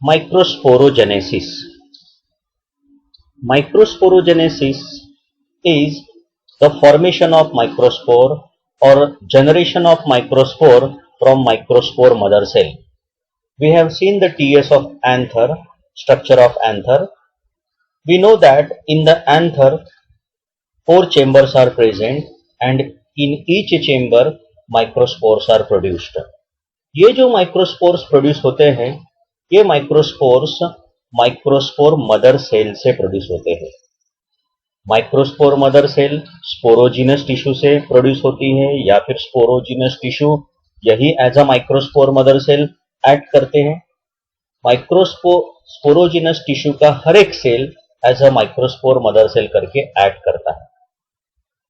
Microsporogenesis. Microsporogenesis is the formation of microspore or generation of microspore from microspore mother cell. We have seen the TS of anther, structure of anther. We know that in the anther, 4 chambers are present and in each chamber microspores are produced. ये जो microspores produce होते हैं, ये microspores microspore mother cell से produce होते हैं. Microspore mother cell sporogenous tissue से produce होती है या फिर स्पोरोजिनस टिश्यू यही as a microspore mother cell act करते हैं. स्पोरोजिनस टिश्यू का हर एक cell as a microspore mother cell करके एक्ट करता है.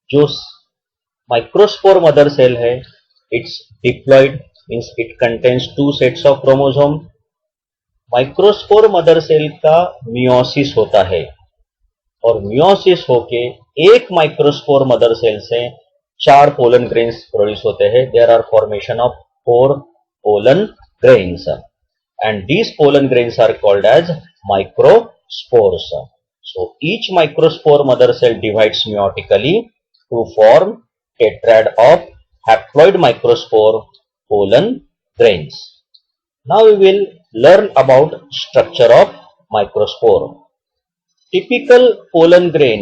जो माइक्रोस्पोर मदर सेल है, it's diploid means it contains 2 sets of chromosome. Microspore mother cell का मियोसिस होता है और मियोसिस होके एक माइक्रोस्पोर मदर सेल से 4 पोलन ग्रेन्स प्रोड्यूस होते हैं. There are formation of 4 pollen grains and these pollen grains are called as microspores. So each microspore mother cell divides meiotically to form tetrad of haploid microspore pollen grains. Now we will learn about structure of microspore. Typical pollen grain,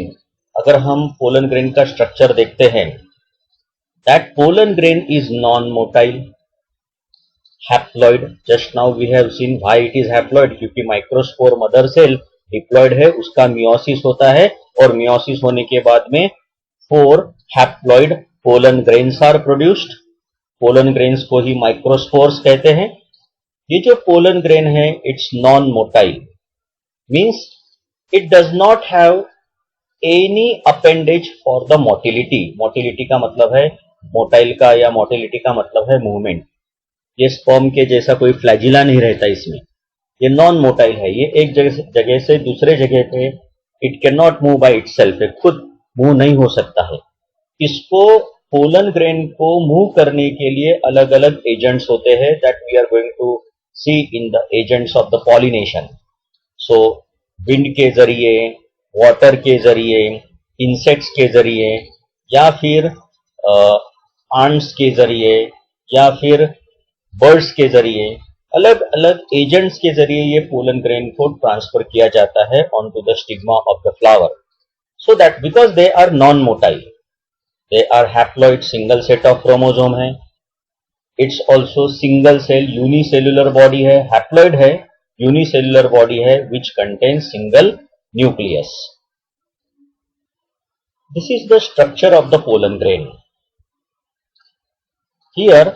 अगर हम pollen grain का structure देखते हैं, that pollen grain is non-motile, haploid. Just now we have seen why it is haploid, क्योंकि microspore mother cell diploid है, उसका meiosis होता है और मियोसिस होने के बाद में 4 haploid pollen grains are produced. Pollen grains को ही माइक्रोस्पोर्स कहते हैं. ये जो पोलन ग्रेन है, it's non motile, means it does not have any appendage for the motility. Motility का मतलब है मोटाइल का, या मोटिलिटी का मतलब है मूवमेंट. ये स्पर्म के जैसा कोई फ्लैजिला नहीं रहता इसमें. ये नॉन मोटाइल है. ये एक जगह से दूसरे जगह पे it can not move by itself, खुद मूव नहीं हो सकता है. इसको पोलन ग्रेन को मूव करने के लिए अलग अलग एजेंट्स होते हैं, that we are going to see in the agents of the pollination. So wind के जरिए, वाटर के जरिए, इंसेक्ट्स के जरिए, या फिर आंट्स के जरिए, या फिर बर्ड्स के जरिए, अलग अलग एजेंट्स के जरिए ये पोलन ग्रेन को ट्रांसफर किया जाता है on to the stigma of the flower. So that because they are non motile, they are haploid, single set of chromosome है. It's also single cell unicellular body है, haploid है, unicellular body है which contains single nucleus. This is the structure of the pollen grain. Here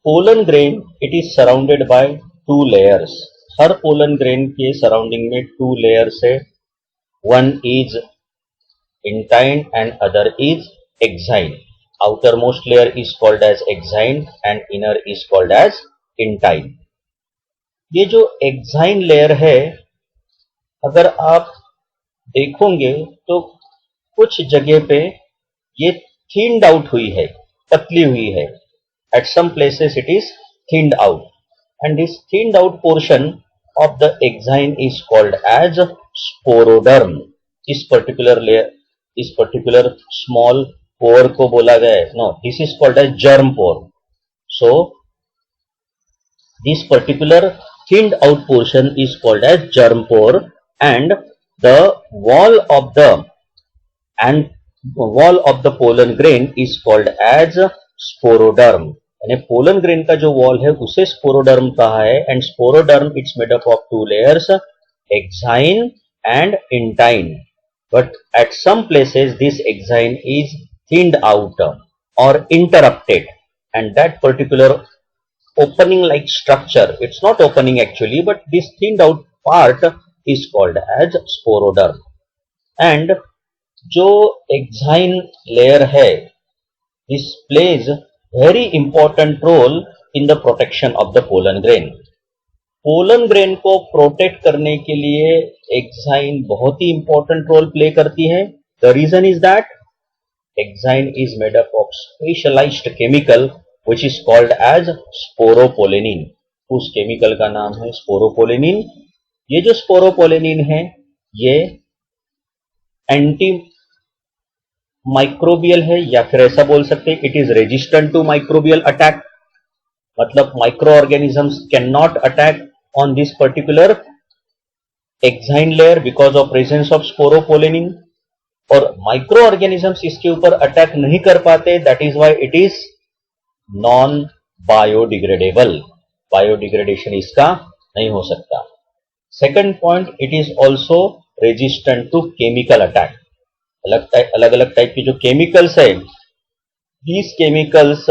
pollen grain it is surrounded by 2 layers. हर pollen grain के surrounding में 2 layers है. One is intine and other is exine. Outermost layer is called as exine and inner is called as intine. ये जो exine layer है, अगर आप देखोगे तो कुछ जगह पे ये thinned out हुई है, पतली हुई है. At some places it is thinned out, and this thinned out portion of the exine is called as sporoderm. इस particular layer, इस particular small pore को बोला गया है, no, this is called as germ pore. So this particular thinned out portion is called as germ pore, and the wall of the pollen grain is called as स्पोरोडर्म. यानी pollen grain का जो wall है उसे sporoderm कहा है. And sporoderm it's made up of 2 layers, exine and intine. But at some places this exine is thinned out or interrupted, and that particular opening like structure, it's not opening actually, but this thinned out part is called as sporoderm. And जो exine layer है, this plays very important role in the protection of the pollen grain. Pollen grain को protect करने के लिए exine बहुत ही important role play करती है. The reason is that exine is made up of specialized chemical which is called as sporopollenin. उस chemical का नाम है स्पोरोपोलेनिन. ये जो स्पोरोपोलेनिन है ये एंटी माइक्रोबियल है, या फिर ऐसा बोल सकते हैं it is resistant to microbial attack, मतलब micro organisms can not attack on this particular exine layer because of presence of sporopollenin, और माइक्रो ऑर्गेनिजम्स इसके ऊपर अटैक नहीं कर पाते, that is why it is non biodegradable, biodegradation इसका नहीं हो सकता। Second point, it is also resistant to chemical attack. अलग अलग टाइप की जो केमिकल्स है, these chemicals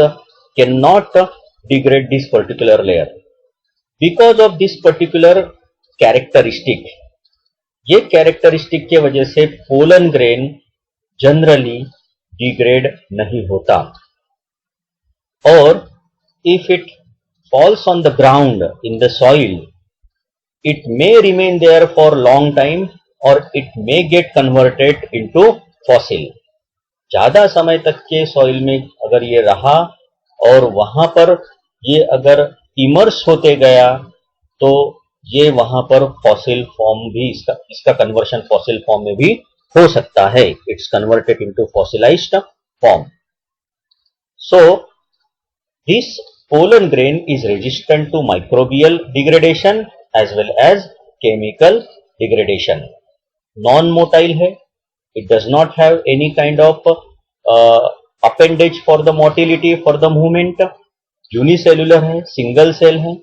cannot degrade this particular layer because of this particular characteristic। ये कैरेक्टरिस्टिक के वजह से पोलन ग्रेन जनरली डिग्रेड नहीं होता, और if it falls on the ground in the soil, it may remain there for long time or it may get converted into fossil। ज्यादा समय तक के सॉइल में अगर ये रहा और वहां पर ये अगर इमर्स होते गया तो ये वहां पर फॉसिल फॉर्म भी इसका कन्वर्शन फॉसिल फॉर्म में भी हो सकता है। It's converted into fossilised form. So this pollen grain is resistant to microbial degradation as well as chemical degradation। Non-motile है, it does not have any kind of appendage for the motility for the movement, unicellular है, single cell है,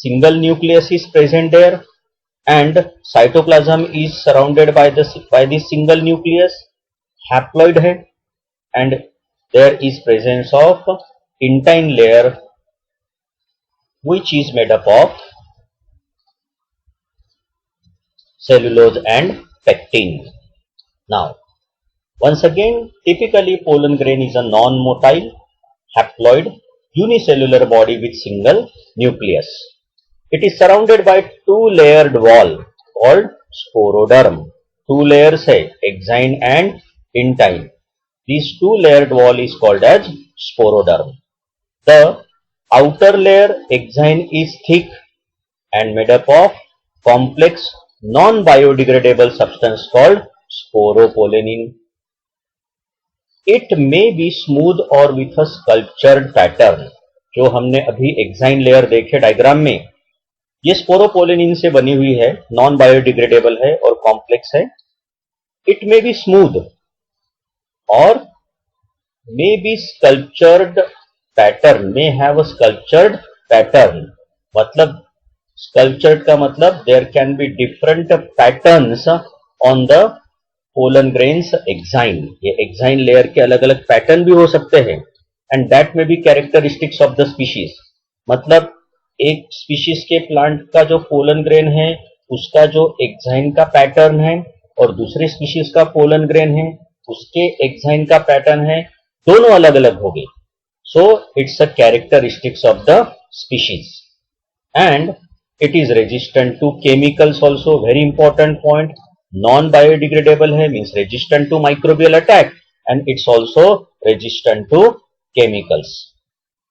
single nucleus is present there and cytoplasm is surrounded by this single nucleus, haploid है, and there is presence of intine layer which is made up of cellulose and pectin। Now once again, typically pollen grain is a non-motile haploid unicellular body with single nucleus। It is surrounded by two-layered wall called sporoderm। Two layers है, exine and intine। This two-layered wall is called as sporoderm। The outer layer exine is thick and made up of complex non-biodegradable substance called sporopollenin। It may be smooth or with a sculptured pattern। जो हमने अभी exine layer देखे diagram में, ये sporopollenin से बनी हुई है, नॉन बायोडिग्रेडेबल है और कॉम्प्लेक्स है। इट मे बी स्मूथ और may be sculptured pattern, may have a sculptured pattern। मतलब sculptured का मतलब there can be different patterns on the pollen grains exine। ये exine layer के अलग अलग पैटर्न भी हो सकते हैं and that may be characteristics of the species। मतलब एक स्पीशीज के प्लांट का जो पोलन ग्रेन है उसका जो एक्साइन का पैटर्न है और दूसरे स्पीशीज का पोलन ग्रेन है उसके एक्साइन का पैटर्न है, दोनों अलग अलग हो गए। So it's a characteristics of the species and it is resistant to chemicals also. Very important point, non biodegradable है means resistant to microbial attack and it's also resistant to chemicals.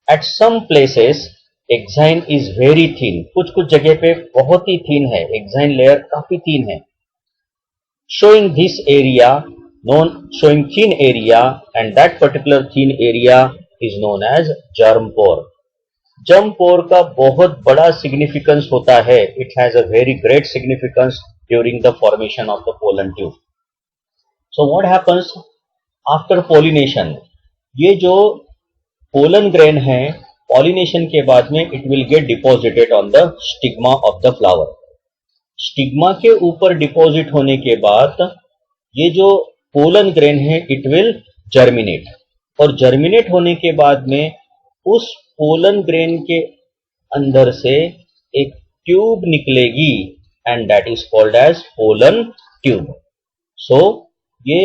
At some places exine is very thin, कुछ कुछ जगह पे बहुत ही thin है, exine layer काफी thin है। Showing this area showing thin area and that particular thin area is known as germ pore। germ pore का बहुत बड़ा significance होता है, it has a very great significance during the formation of the pollen tube। so what happens after pollination? ये जो pollen grain है pollination के बाद में it will get deposited on the stigma of the flower। stigma के ऊपर deposit होने के बाद ये जो पोलन ग्रेन है इट विल जर्मिनेट, और जर्मिनेट होने के बाद में उस पोलन ग्रेन के अंदर से एक ट्यूब निकलेगी and that is called as pollen tube. So ये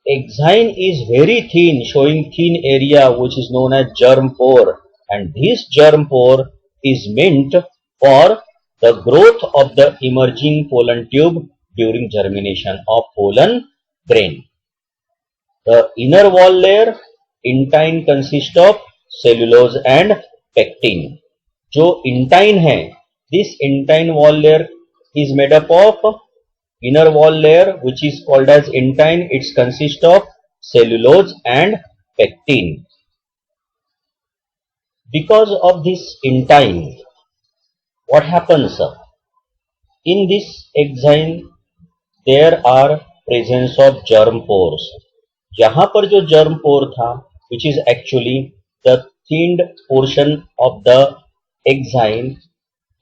exine is very thin, showing thin area which is known as germ pore and this germ pore is meant for the growth of the emerging pollen tube during germination of pollen grain। The inner wall layer intine consists of cellulose and pectin। जो intine है, this intine wall layer is made up of inner wall layer which is called as intine. It consists of cellulose and pectin. Because of this intine, what happens? In this enzyme there are presence of germ pores. यहाँ पर जो germ pore था, which is actually the thinned portion of the enzyme,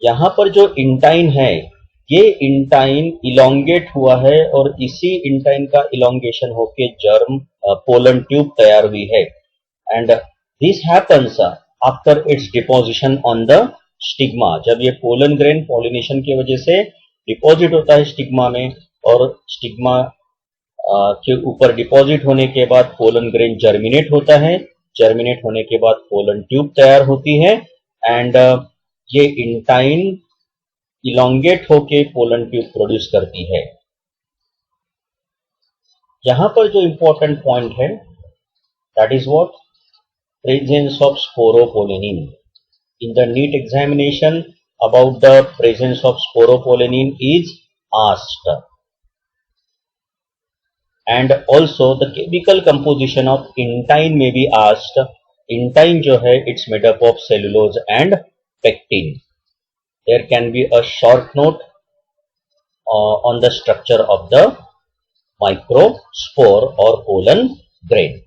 यहाँ पर जो intine है, ये intine elongate हुआ है और इसी intine का elongation होके germ pollen tube तैयार हुई है. And this happens after its deposition on the stigma. जब ये pollen grain pollination की वजह से डिपॉजिट होता है स्टिग्मा में, और स्टिग्मा के ऊपर डिपॉजिट होने के बाद पोलन ग्रेन जर्मिनेट होता है. जर्मिनेट होने के बाद पोलन ट्यूब तैयार होती है एंड ये इंटाइन इलोंगेट होके पोलन ट्यूब प्रोड्यूस करती है. यहां पर जो इंपॉर्टेंट पॉइंट है, that is what? Presence of sporopollenin. In the NEET examination about the presence of sporopollenin is asked, and also the chemical composition of intine may be asked. Intine जो है, it's made up of cellulose and pectin. There can be a short note on the structure of the microspore or pollen grain.